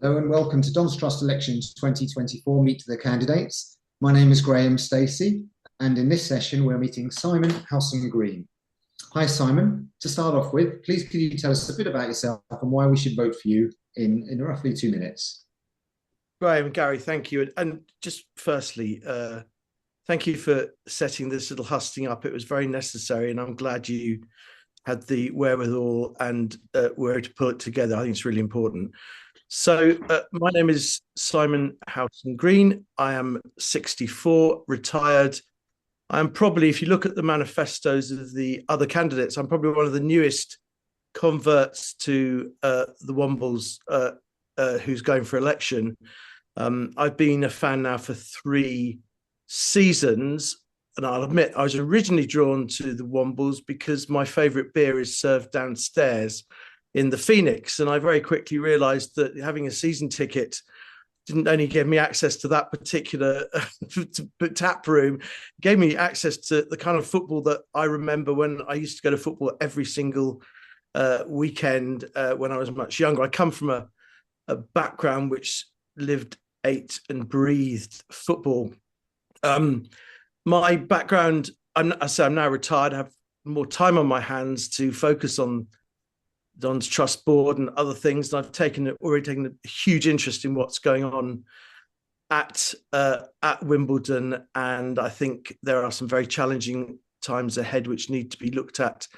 Hello and welcome to Don's Trust Elections 2024 Meet the Candidates. My name is Graham Stacey, and in this session we're meeting Simon Howson-Green. Hi Simon, to start off with, please could you tell us a bit about yourself and why we should vote for you in roughly 2 minutes? Graham, Gary, thank you. And just firstly, thank you for setting this little husting up. It was very necessary, and I'm glad you had the wherewithal and were able to pull it together. I think it's really important. So my name is Simon Howson-Green. I am 64, retired. I'm probably, if you look at the manifestos of the other candidates, I'm probably one of the newest converts to the Wombles who's going for election. I've been a fan now for 3 seasons, and I'll admit I was originally drawn to the Wombles because my favourite beer is served downstairs in the Phoenix, and I very quickly realised that having a season ticket didn't only give me access to that particular tap room, it gave me access to the kind of football that I remember when I used to go to football every single weekend when I was much younger. I come from a background which lived, ate and breathed football. My background, I'm now retired. I have more time on my hands to focus on Don's Trust Board and other things. And I've already taken a huge interest in what's going on at Wimbledon. And I think there are some very challenging times ahead which need to be looked at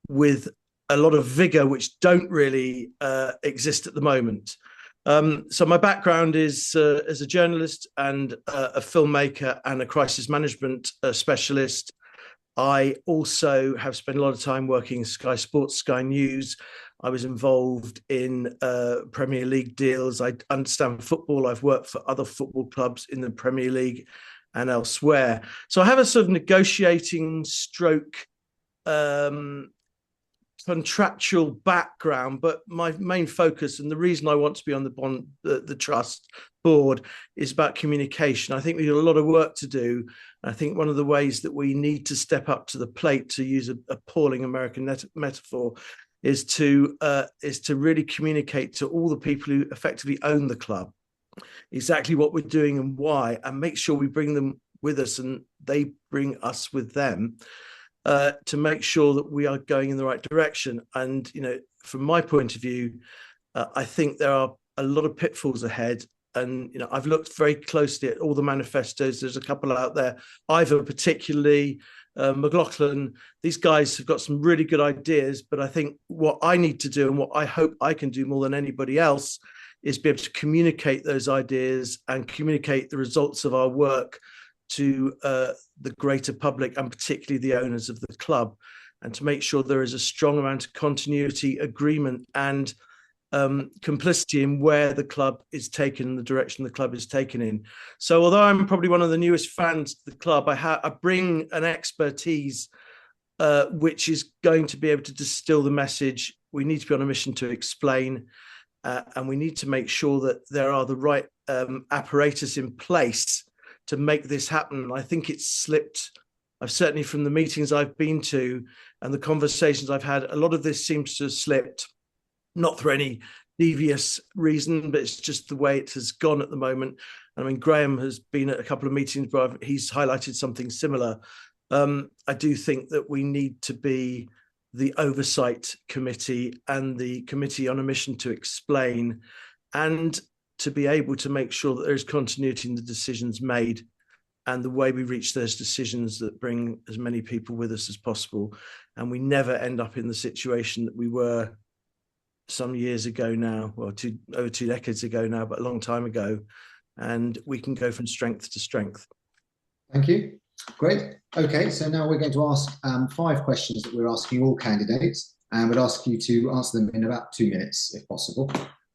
with a lot of vigor, which don't really exist at the moment. So my background is as a journalist and a filmmaker and a crisis management specialist. I also have spent a lot of time working Sky Sports, Sky News. I was involved in Premier League deals. I understand football. I've worked for other football clubs in the Premier League and elsewhere. So I have a sort of negotiating stroke contractual background, but my main focus and the reason I want to be on the trust board is about communication. I think we have a lot of work to do. I think one of the ways that we need to step up to the plate, to use an appalling American metaphor, is to really communicate to all the people who effectively own the club exactly what we're doing and why, and make sure we bring them with us and they bring us with them. To make sure that we are going in the right direction. And, from my point of view, I think there are a lot of pitfalls ahead. And, I've looked very closely at all the manifestos. There's a couple out there, Ivor particularly, McLaughlin. These guys have got some really good ideas. But I think what I need to do and what I hope I can do more than anybody else is be able to communicate those ideas and communicate the results of our work to the greater public and particularly the owners of the club, and to make sure there is a strong amount of continuity, agreement and complicity in where the club is taken, the direction the club is taken in. So although I'm probably one of the newest fans of the club, I bring an expertise which is going to be able to distill the message. We need to be on a mission to explain, and we need to make sure that there are the right apparatus in place to make this happen. I think it's slipped. I've certainly, from the meetings I've been to and the conversations I've had, a lot of this seems to have slipped, not for any devious reason, but it's just the way it has gone at the moment. I mean, Graham has been at a couple of meetings where he's highlighted something similar. I do think that we need to be the oversight committee and the committee on a mission to explain, and to be able to make sure that there is continuity in the decisions made and the way we reach those decisions that bring as many people with us as possible. And we never end up in the situation that we were some years ago now, well, over 2 decades ago now, but a long time ago. And we can go from strength to strength. Thank you. Great. Okay, so now we're going to ask 5 questions that we're asking all candidates, and we'd ask you to answer them in about 2 minutes, if possible.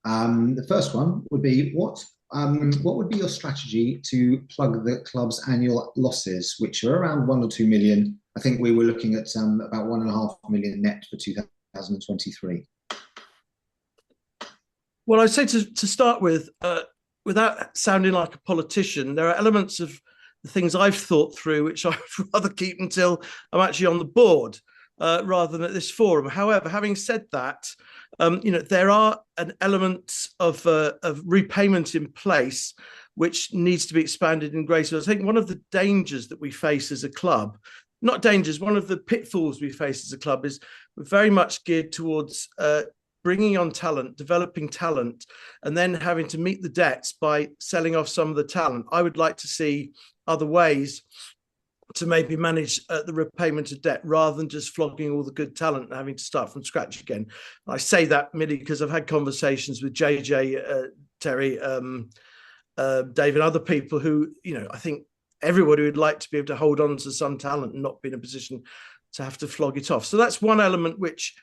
The first one would be, what would be your strategy to plug the club's annual losses, which are around 1 or 2 million? I think we were looking at about 1.5 million net for 2023. Well, I'd say to start with, without sounding like a politician, there are elements of the things I've thought through which I'd rather keep until I'm actually on the board. rather than at this forum. However, having said that, there are an element of repayment in place which needs to be expanded in greater. I think one of the dangers that we face as a club, not dangers, one of the pitfalls we face as a club is we're very much geared towards bringing on talent, developing talent, and then having to meet the debts by selling off some of the talent. I would like to see other ways to maybe manage the repayment of debt rather than just flogging all the good talent and having to start from scratch again. I say that merely because I've had conversations with JJ, Terry, Dave, and other people who, I think everybody would like to be able to hold on to some talent and not be in a position to have to flog it off. So that's one element which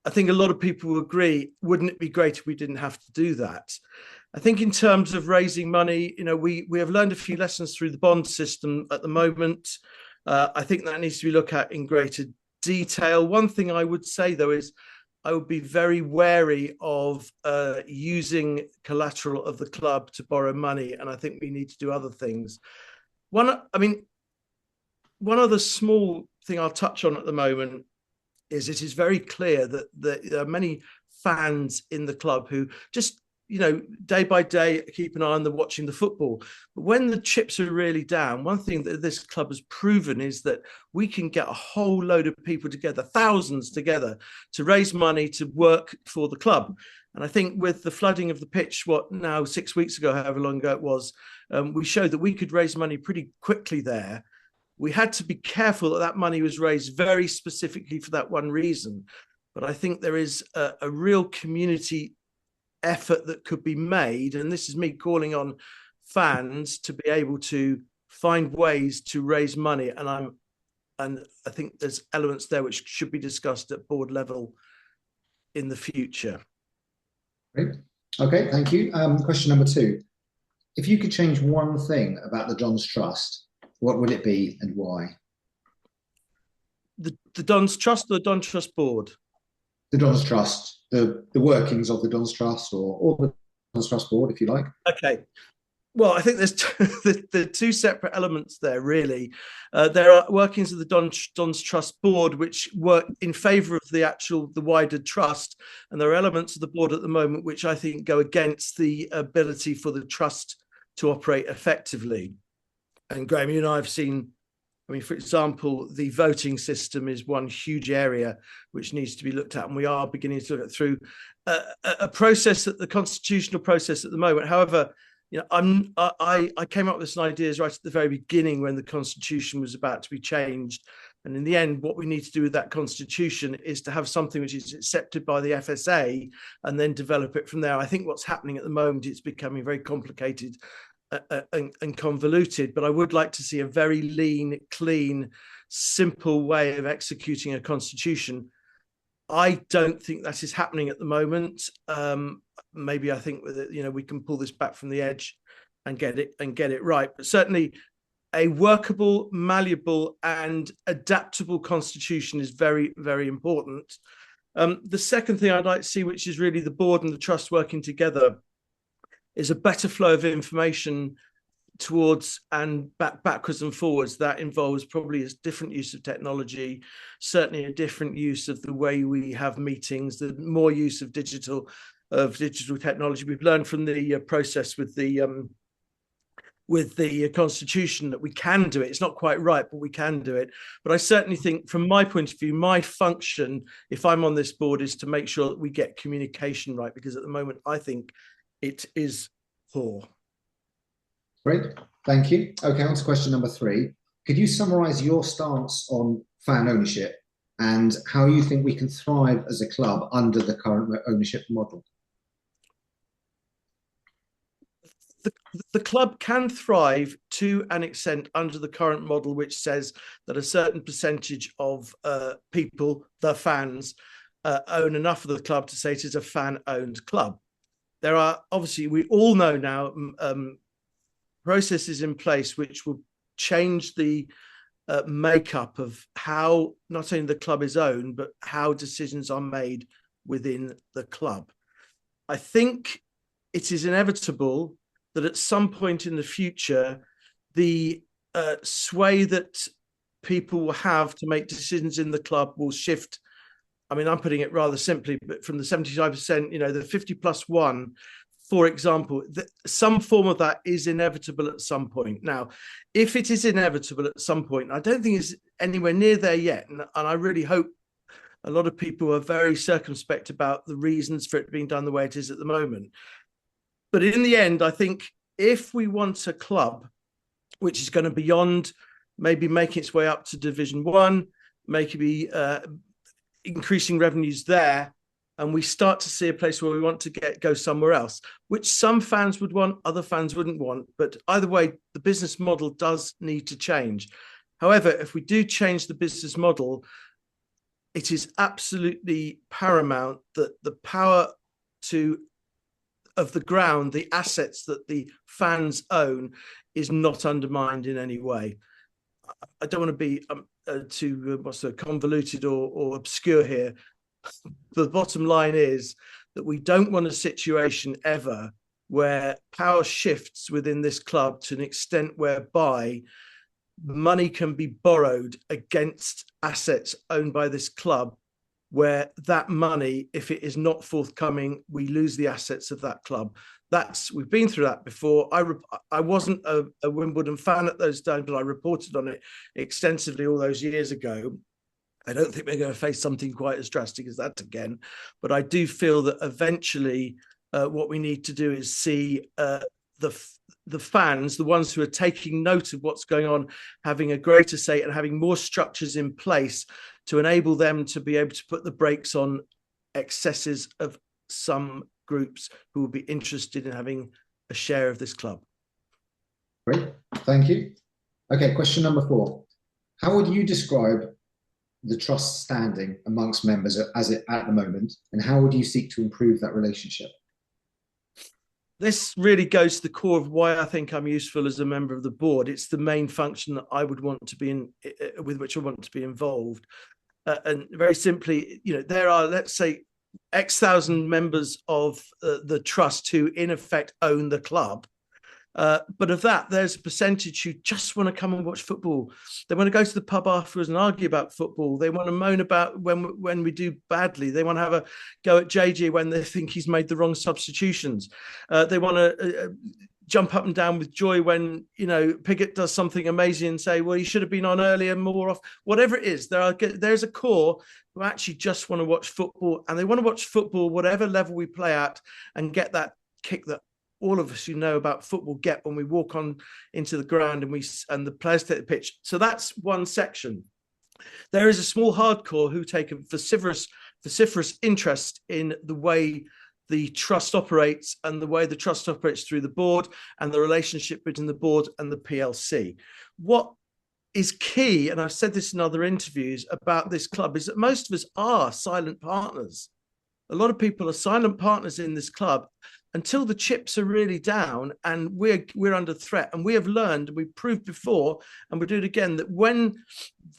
I think a lot of people will agree, wouldn't it be great if we didn't have to do that? I think in terms of raising money, we have learned a few lessons through the bond system at the moment. I think that needs to be looked at in greater detail. One thing I would say, though, is I would be very wary of using collateral of the club to borrow money, and I think we need to do other things. One other small thing I'll touch on at the moment is it is very clear that there are many fans in the club who just, day by day keep an eye on watching the football. But when the chips are really down, one thing that this club has proven is that we can get a whole load of people together, thousands together, to raise money to work for the club. And I think with the flooding of the pitch, 6 weeks ago, however long ago it was, we showed that we could raise money pretty quickly there. We had to be careful that money was raised very specifically for that one reason. But I think there is a real community effort that could be made. And this is me calling on fans to be able to find ways to raise money. And I think there's elements there which should be discussed at board level in the future. Great. Okay, thank you. Question number 2. If you could change one thing about the Dons Trust, what would it be and why? The Dons Trust or the Dons Trust board? The Dons Trust, the workings of the Dons Trust or the Dons Trust board, if you like. Okay. Well, I think there's the two separate elements there, really. There are workings of the Dons Trust board, which work in favour of the wider trust. And there are elements of the board at the moment which I think go against the ability for the trust to operate effectively. And Graham, you and I have seen, for example, the voting system is one huge area which needs to be looked at, and we are beginning to look at through a process, the constitutional process at the moment. However, I came up with some ideas right at the very beginning when the constitution was about to be changed, and in the end, what we need to do with that constitution is to have something which is accepted by the FSA and then develop it from there. I think what's happening at the moment, it's becoming very complicated and convoluted, but I would like to see a very lean, clean, simple way of executing a constitution. I don't think that is happening at the moment. Maybe I think we can pull this back from the edge and get it right. But certainly, a workable, malleable, and adaptable constitution is very, very important. The second thing I'd like to see, which is really the board and the trust working together, is a better flow of information towards and backwards and forwards. That involves probably a different use of technology, certainly a different use of the way we have meetings, the more use of digital technology. We've learned from the process with the constitution that we can do it. It's not quite right, but we can do it. But I certainly think, from my point of view, my function, if I'm on this board, is to make sure that we get communication right, because at the moment I think it is poor. Great, thank you. Okay, on to question number 3. Could you summarise your stance on fan ownership and how you think we can thrive as a club under the current ownership model? The club can thrive to an extent under the current model, which says that a certain percentage of people, the fans, own enough of the club to say it is a fan-owned club. There are, obviously, we all know now, processes in place which will change the makeup of how not only the club is owned, but how decisions are made within the club. I think it is inevitable that at some point in the future, the sway that people will have to make decisions in the club will shift. I mean, I'm putting it rather simply, but from the 75%, the 50+1, for example, some form of that is inevitable at some point. Now, if it is inevitable at some point, I don't think it's anywhere near there yet. And I really hope a lot of people are very circumspect about the reasons for it being done the way it is at the moment. But in the end, I think if we want a club which is going to beyond maybe making its way up to Division 1, maybe increasing revenues there, and we start to see a place where we want to go somewhere else, which some fans would want, other fans wouldn't want. But either way, the business model does need to change. However, if we do change the business model, it is absolutely paramount that the power of the ground, the assets that the fans own, is not undermined in any way. I don't want to be too convoluted or obscure here. The bottom line is that we don't want a situation ever where power shifts within this club to an extent whereby money can be borrowed against assets owned by this club, where that money, if it is not forthcoming, we lose the assets of that club. We've been through that before. I wasn't a Wimbledon fan at those times, but I reported on it extensively all those years ago. I don't think we're going to face something quite as drastic as that again, but I do feel that eventually what we need to do is see the fans, the ones who are taking note of what's going on, having a greater say and having more structures in place to enable them to be able to put the brakes on excesses of some groups who will be interested in having a share of this club. Great, thank you. Okay, question number 4. How would you describe the trust standing amongst members at the moment, and how would you seek to improve that relationship? This really goes to the core of why I think I'm useful as a member of the board. It's the main function that I would want to be in, with which I want to be involved. And very simply, there are, let's say, X thousand members of the trust who in effect own the club. But of that, there's a percentage who just want to come and watch football. They want to go to the pub afterwards and argue about football. They want to moan about when we do badly. They want to have a go at JJ when they think he's made the wrong substitutions. They want to jump up and down with joy when Piggott does something amazing and say, well, he should have been on earlier, more off. Whatever it is, there's a core who actually just want to watch football, and they want to watch football whatever level we play at and get that kick that all of us who know about football get when we walk on into the ground and the players take the pitch. So that's one section. There is a small hardcore who take a vociferous interest in the way the trust operates and the way the trust operates through the board and the relationship between the board and the PLC. What is key, and I've said this in other interviews about this club, is that most of us are silent partners. A lot of people are silent partners in this club until the chips are really down and we're under threat. And we have learned, and we've proved before, and we'll do it again, that when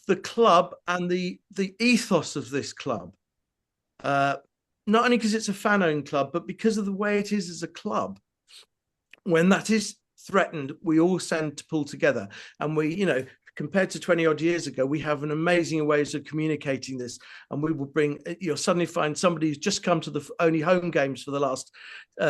the club and the ethos of this club, not only because it's a fan-owned club, but because of the way it is as a club, when that is threatened, we all tend to pull together. And we, compared to 20 odd years ago, we have an amazing ways of communicating this, and we will bring, you'll suddenly find somebody who's just come to the only home games for the last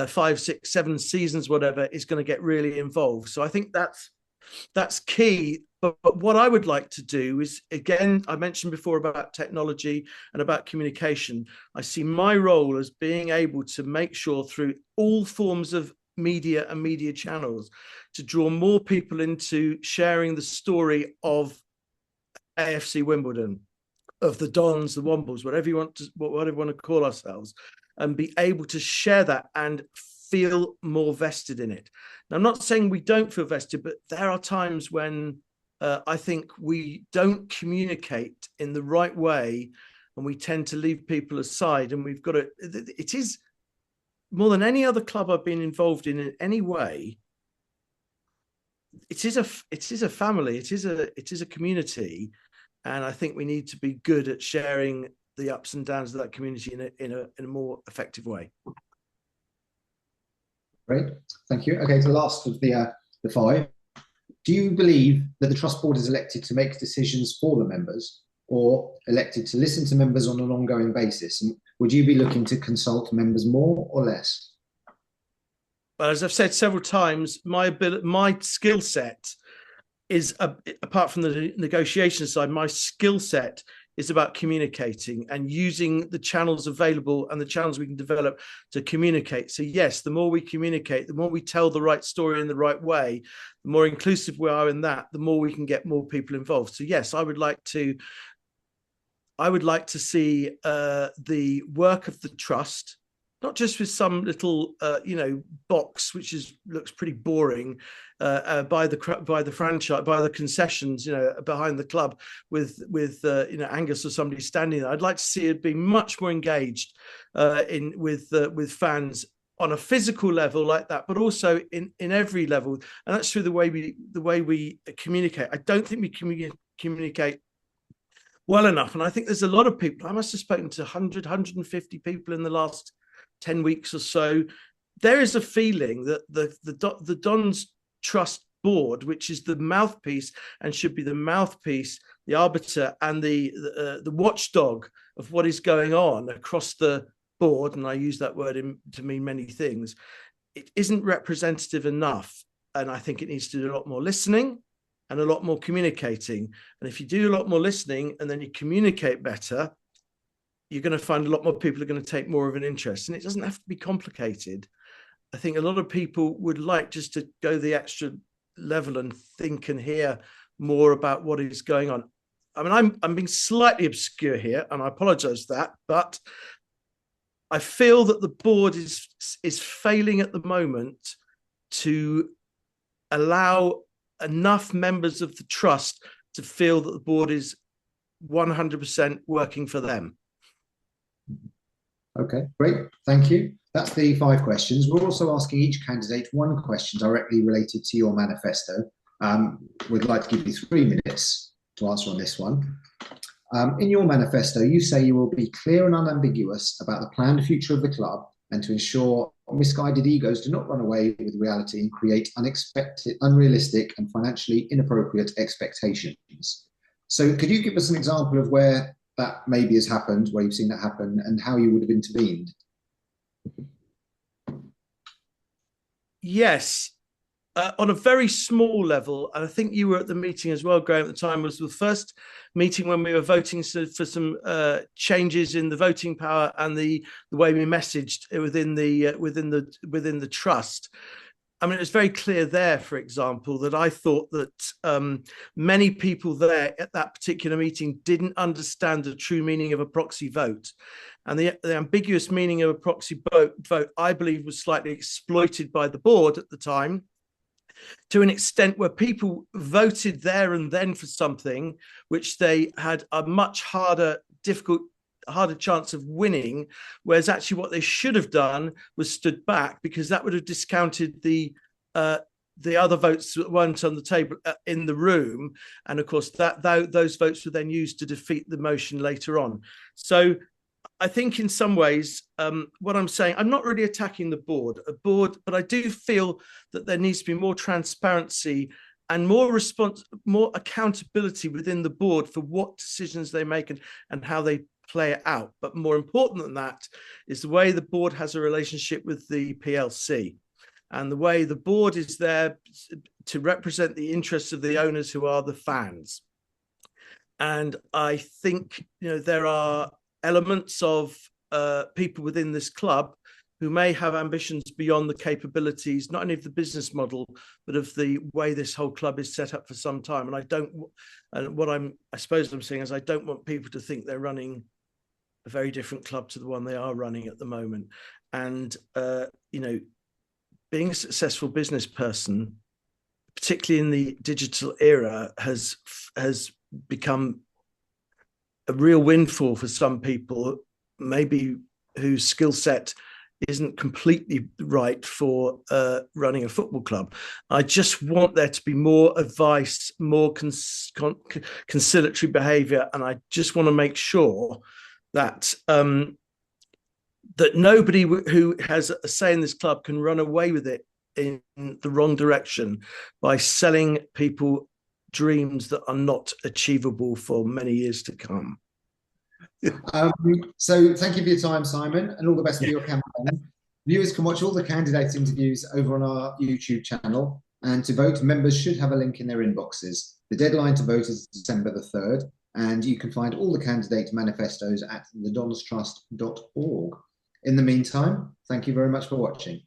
5, 6, 7 seasons, whatever, is going to get really involved. So I think that's key. But what I would like to do is, again, I mentioned before about technology and about communication. I see my role as being able to make sure through all forms of media and media channels to draw more people into sharing the story of AFC Wimbledon, of the Dons, the Wombles, whatever you want to call ourselves, and be able to share that and feel more vested in it. Now, I'm not saying we don't feel vested, but there are times when I think we don't communicate in the right way, and we tend to leave people aside. And we've got to, it is more than any other club I've been involved in any way. It is a family. It is a community, and I think we need to be good at sharing the ups and downs of that community in a more effective way. Great, thank you. Okay, the last of the 5. do you believe that the trust board is elected to make decisions for the members or elected to listen to members on an ongoing basis? And would you be looking to consult members more or less? Well, as I've said several times, my skill set is, apart from the negotiation side, my skill set is about communicating and using the channels available and the channels we can develop to communicate. So yes, the more we communicate, the more we tell the right story in the right way, the more inclusive we are in that, the more we can get more people involved. So yes, I would like to see the work of the trust, not just with some little box which looks pretty boring by the franchise, by the concessions behind the club with Angus or somebody standing there. I'd like to see it be much more engaged with fans on a physical level like that, but also in every level, and that's through the way we communicate. I don't think we communicate well enough, and I think there's a lot of people. I must have spoken to 150 people in the last 10 weeks or so. There is a feeling that the Don's Trust Board, which is the mouthpiece and should be the mouthpiece, the arbiter, and the watchdog of what is going on across the board, and I use that word to mean many things, it isn't representative enough. And I think it needs to do a lot more listening and a lot more communicating. And if you do a lot more listening and then you communicate better, you're going to find a lot more people are going to take more of an interest. And it doesn't have to be complicated. I think a lot of people would like just to go the extra level and think and hear more about what is going on. I mean, I'm being slightly obscure here, and I apologize for that, but I feel that the board is failing at the moment to allow enough members of the trust to feel that the board is 100% working for them. Okay, great. Thank you. That's the 5 questions. We're also asking each candidate one question directly related to your manifesto. We'd like to give you 3 minutes to answer on this one. In your manifesto, you say you will be clear and unambiguous about the planned future of the club and to ensure misguided egos do not run away with reality and create unexpected, unrealistic, and financially inappropriate expectations. So could you give us an example of where that maybe has happened, where you've seen that happen, and how you would have intervened? Yes, on a very small level, and I think you were at the meeting as well, Graham, at the time, was the first meeting when we were voting for some changes in the voting power and the way we messaged within the trust. I mean, it was very clear there, for example, that I thought that many people there at that particular meeting didn't understand the true meaning of a proxy vote. And the ambiguous meaning of a proxy vote, I believe, was slightly exploited by the board at the time, to an extent where people voted there and then for something which they had a much harder chance of winning, whereas actually what they should have done was stood back, because that would have discounted the other votes that weren't on the table in the room, and of course those votes were then used to defeat the motion later on. So I think in some ways, what I'm saying, I'm not really attacking the board, but I do feel that there needs to be more transparency and more accountability within the board for what decisions they make and how they play it out. But more important than that is the way the board has a relationship with the PLC, and the way the board is there to represent the interests of the owners, who are the fans. And I think there are elements of people within this club who may have ambitions beyond the capabilities, not only of the business model, but of the way this whole club is set up for some time. And I suppose I'm saying is, I don't want people to think they're running a very different club to the one they are running at the moment. And being a successful business person, particularly in the digital era, has become a real windfall for some people, maybe whose skill set isn't completely right for running a football club. I just want there to be more advice, more conciliatory behaviour, and I just want to make sure that that nobody who has a say in this club can run away with it in the wrong direction by selling people dreams that are not achievable for many years to come. So thank you for your time, Simon, and all the best for your campaign. Viewers can watch all the candidate interviews over on our YouTube channel. And to vote, members should have a link in their inboxes. The deadline to vote is December the 3rd, and you can find all the candidate manifestos at thedonstrust.org. In the meantime, thank you very much for watching.